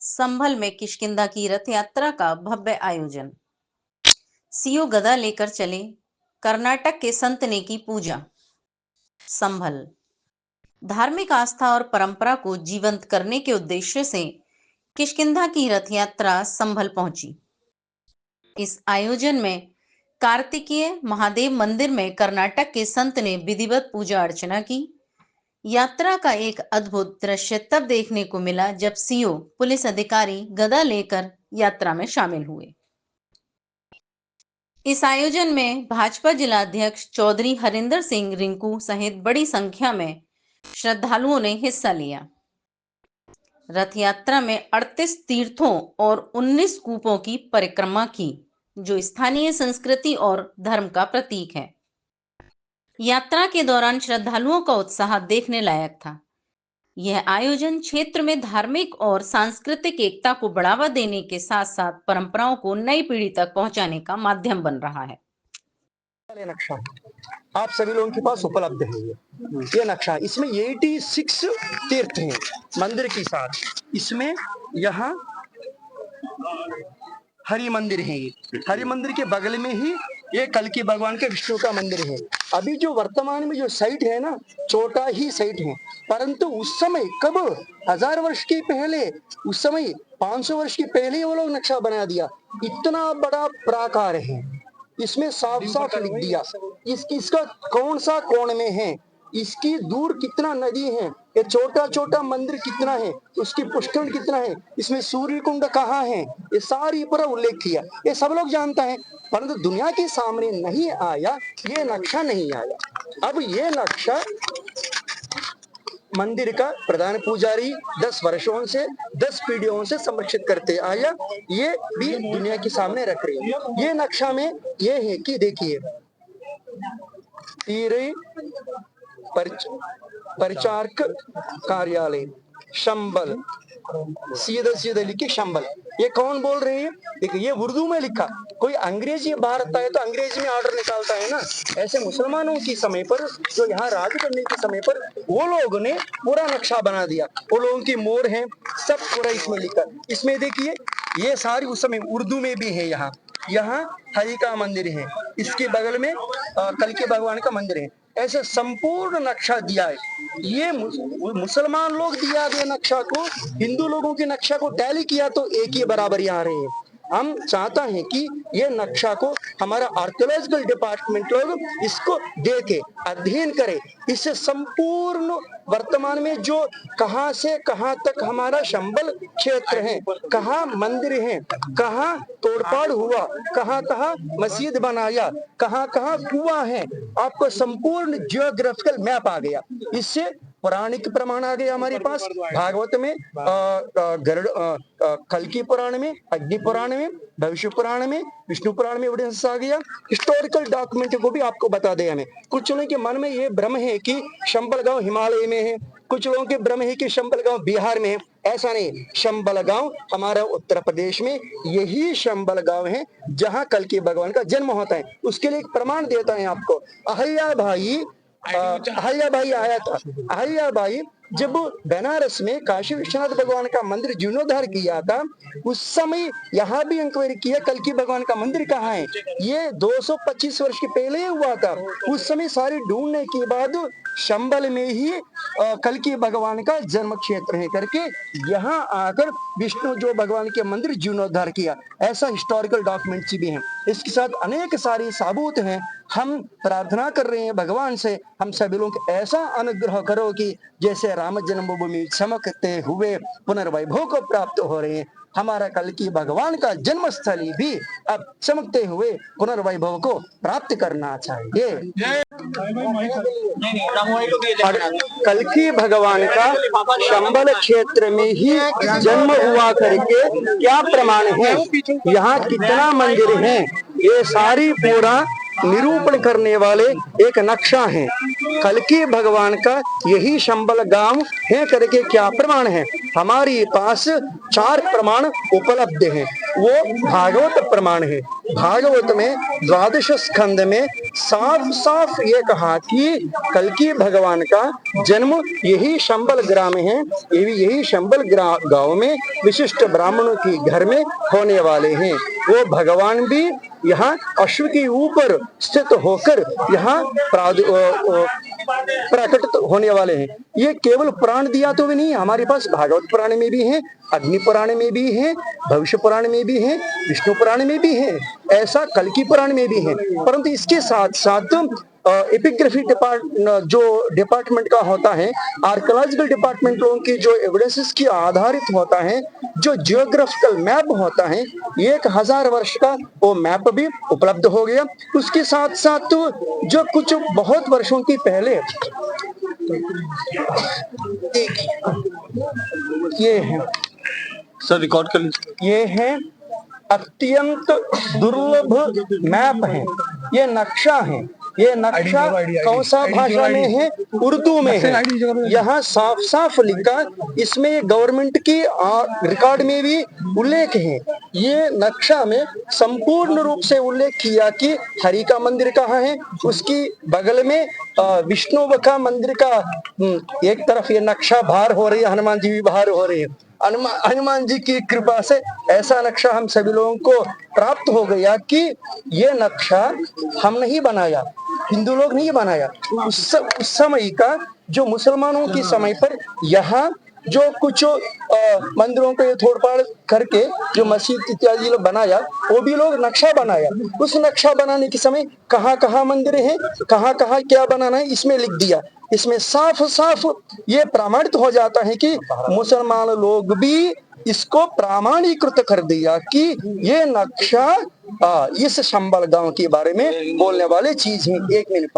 संभल में किष्किंधा की रथ यात्रा का भव्य आयोजन। सीओ गदा लेकर चले, कर्नाटक के संत ने की पूजा। संभल धार्मिक आस्था और परंपरा को जीवंत करने के उद्देश्य से किष्किंधा की रथ यात्रा संभल पहुंची। इस आयोजन में कार्तिकेय महादेव मंदिर में कर्नाटक के संत ने विधिवत पूजा अर्चना की। यात्रा का एक अद्भुत दृश्य तब देखने को मिला जब सीओ पुलिस अधिकारी गदा लेकर यात्रा में शामिल हुए। इस आयोजन में भाजपा जिला अध्यक्ष चौधरी हरिंदर सिंह रिंकू सहित बड़ी संख्या में श्रद्धालुओं ने हिस्सा लिया। रथ यात्रा में 38 तीर्थों और 19 कूपों की परिक्रमा की, जो स्थानीय संस्कृति और धर्म का प्रतीक है। यात्रा के दौरान श्रद्धालुओं का उत्साह देखने लायक था। यह आयोजन क्षेत्र में धार्मिक और सांस्कृतिक एकता को बढ़ावा देने के साथ साथ परंपराओं को नई पीढ़ी तक पहुंचाने का माध्यम बन रहा है। नक्शा आप सभी लोगों के पास उपलब्ध है। ये नक्शा, इसमें 86 तीर्थ हैं मंदिर के साथ। इसमें यहाँ हरि मंदिर है। हरि मंदिर के बगल में ही ये कल्कि भगवान के विष्णु का मंदिर है। अभी जो वर्तमान में जो साइट है ना, छोटा ही साइट है, परंतु उस समय कब 1000 वर्ष के पहले, उस समय 500 वर्ष के पहले वो लोग नक्शा बना दिया। इतना बड़ा प्राकार है, इसमें साफ साफ लिख दिया इसका कौन सा कोण में है, इसकी दूर कितना नदी है, ये छोटा छोटा मंदिर कितना है, उसकी पुष्कर कितना है, इसमें सूर्य कुंड कहाँ है, ये सारी पूरा उल्लेख किया। ये सब लोग जानता है, परंतु दुनिया के सामने नहीं आया, ये नक्शा नहीं आया। अब ये नक्शा मंदिर का प्रधान पुजारी 10 वर्षों से 10 पीढ़ियों से संरक्षित करते आया, ये भी दुनिया के सामने रख रही है। ये नक्शा में ये है कि देखिए, तीरे परिचारक कार्यालय शंबल, सीधा सीधा लिखे शंबल। ये कौन बोल रहे हैं? देखिए, ये उर्दू में लिखा। कोई अंग्रेजी बाहर आता है तो अंग्रेजी में ऑर्डर निकालता है ना, ऐसे मुसलमानों के समय पर, जो यहाँ राज करने के समय पर, वो लोगों ने पूरा नक्शा बना दिया। वो लोगों की मोर है, सब पूरा इसमें लिखा। इसमें देखिए, ये सारी उस समय उर्दू में भी है। यहाँ हरि का मंदिर है, इसके बगल में कल्कि भगवान का मंदिर है। ऐसे संपूर्ण नक्शा दिया है। ये मुसलमान लोग दिया गया नक्शा को हिंदू लोगों के नक्शा को टैली किया तो एक ही बराबर आ रहे हैं। हम चाहता हैं कि ये नक्शा को हमारा आर्कियोलॉजिकल डिपार्टमेंट लोग इसको देखे, अध्ययन करे। इससे संपूर्ण वर्तमान में जो कहां से कहां तक हमारा शंबल क्षेत्र है, कहां मंदिर है, कहां तोड़फाड़ हुआ, कहां कहां मस्जिद बनाया, कहां कहां कुआं है, आपको संपूर्ण जियोग्राफिकल मैप आ गया। इससे पौराणिक प्रमाण आ गया हमारे पास, भागवत में, कल्कि पुराण में, अग्नि पुराण में, भविष्य पुराण में, विष्णु पुराण में एविडेंस आ गया। हिस्टोरिकल डॉक्यूमेंट को भी आपको बता दिया हमें। कुछ लोगों के मन में ये भ्रम है कि शंबल गांव हिमालय में है, कुछ लोगों के भ्रम है कि शंबल गांव बिहार में है। ऐसा नहीं, शंबल गांव हमारा उत्तर प्रदेश में, यही शंबल गांव है जहां कल्कि भगवान का जन्म होता है। उसके लिए एक प्रमाण देता है आपको। अहिल्या भाई आया था। अहिल्या भाई जब बनारस में काशी विश्वनाथ भगवान का मंदिर जीर्णोद्धार किया था, उस समय यहाँ भी इंक्वायरी किया कल्कि भगवान का मंदिर कहाँ है। ये 225 वर्ष के पहले हुआ था। उस समय सारी ढूंढने के बाद शंबल में ही कल्कि भगवान का जन्म क्षेत्र है करके यहाँ आकर विष्णु जो भगवान के मंदिर जीर्णोद्धार किया, ऐसा हिस्टोरिकल डॉक्यूमेंट्स भी हैं। इसके साथ अनेक सारे सबूत हैं। हम प्रार्थना कर रहे हैं भगवान से, हम सभी लोग ऐसा अनुग्रह करो कि जैसे राम जन्मभूमि चमकते हुए पुनर्वैभव को प्राप्त हो रहे हैं, हमारा कल्कि भगवान का जन्म स्थली भी अब चमकते हुए पुनर्वैभव को प्राप्त करना चाहिए। कल्कि भगवान का शंबल क्षेत्र में ही जन्म हुआ करके क्या प्रमाण है, यहाँ कितना मंदिर है, ये सारी पूरा निरूपण करने वाले एक नक्शा है। कल्कि भगवान का यही शंबल गांव है करके क्या प्रमाण है? हमारे पास 4 प्रमाण उपलब्ध हैं, वो भागवत प्रमाण है। भागवत में 12 स्कंद में साफ साफ ये कहा कि कल्कि भगवान का जन्म यही शंबल ग्राम है, यही शंबल गांव में विशिष्ट ब्राह्मणों की घर में होने वाले हैं। वो भगवान भी यहाँ अश्व के ऊपर स्थित होकर यहाँ प्रकट होने वाले हैं। ये केवल पुराण दिया तो भी नहीं, हमारे पास भागवत पुराण में भी है, अग्नि पुराण में भी है, भविष्य पुराण में भी है, विष्णु पुराण में भी है, ऐसा कल्कि पुराण में भी है। परंतु इसके साथ साथ एपिग्राफी जो डिपार्टमेंट का होता है, आर्कियोलॉजिकल डिपार्टमेंटों की जो एविडेंसेस की आधारित होता है, जो जियोग्राफिकल मैप होता है, 1000 वर्ष का वो मैप भी उपलब्ध हो गया। उसके साथ साथ जो कुछ बहुत वर्षों की पहले ये है सर, रिकॉर्ड कर लीजिए। ये है अत्यंत दुर्लभ मैप है, ये नक्शा है। ये नक्शा कौन सा भाषा में है? उर्दू में है। यहाँ साफ साफ लिखा, इसमें गवर्नमेंट की रिकॉर्ड में भी उल्लेख है। ये नक्शा में संपूर्ण रूप से उल्लेख किया कि हरि का मंदिर कहाँ है, उसकी बगल में विष्णु का मंदिर का एक तरफ ये नक्शा बाहर हो रही है, हनुमान जी भी बाहर हो रही है। हनुमान जी की कृपा से ऐसा नक्शा हम सभी लोगों को प्राप्त हो गया कि ये नक्शा हम नहीं बनाया, हिंदू लोग नहीं बनाया। उस समय का जो मुसलमानों के समय पर यहाँ जो कुछ मंदिरों को ये तोड़फाड़ करके जो मस्जिद इत्यादि लोग बनाया, वो भी लोग नक्शा बनाया। उस नक्शा बनाने के समय कहाँ कहाँ मंदिर हैं, कहाँ कहाँ क्या बनाना है, इसमें लिख दिया। इसमें साफ साफ ये प्रमाणित हो जाता है कि मुसलमान लोग भी इसको प्रमाणीकृत कर दिया कि ये नक्शा इस शंबल गांव के बारे में बोलने वाले चीज है। 1 मिनट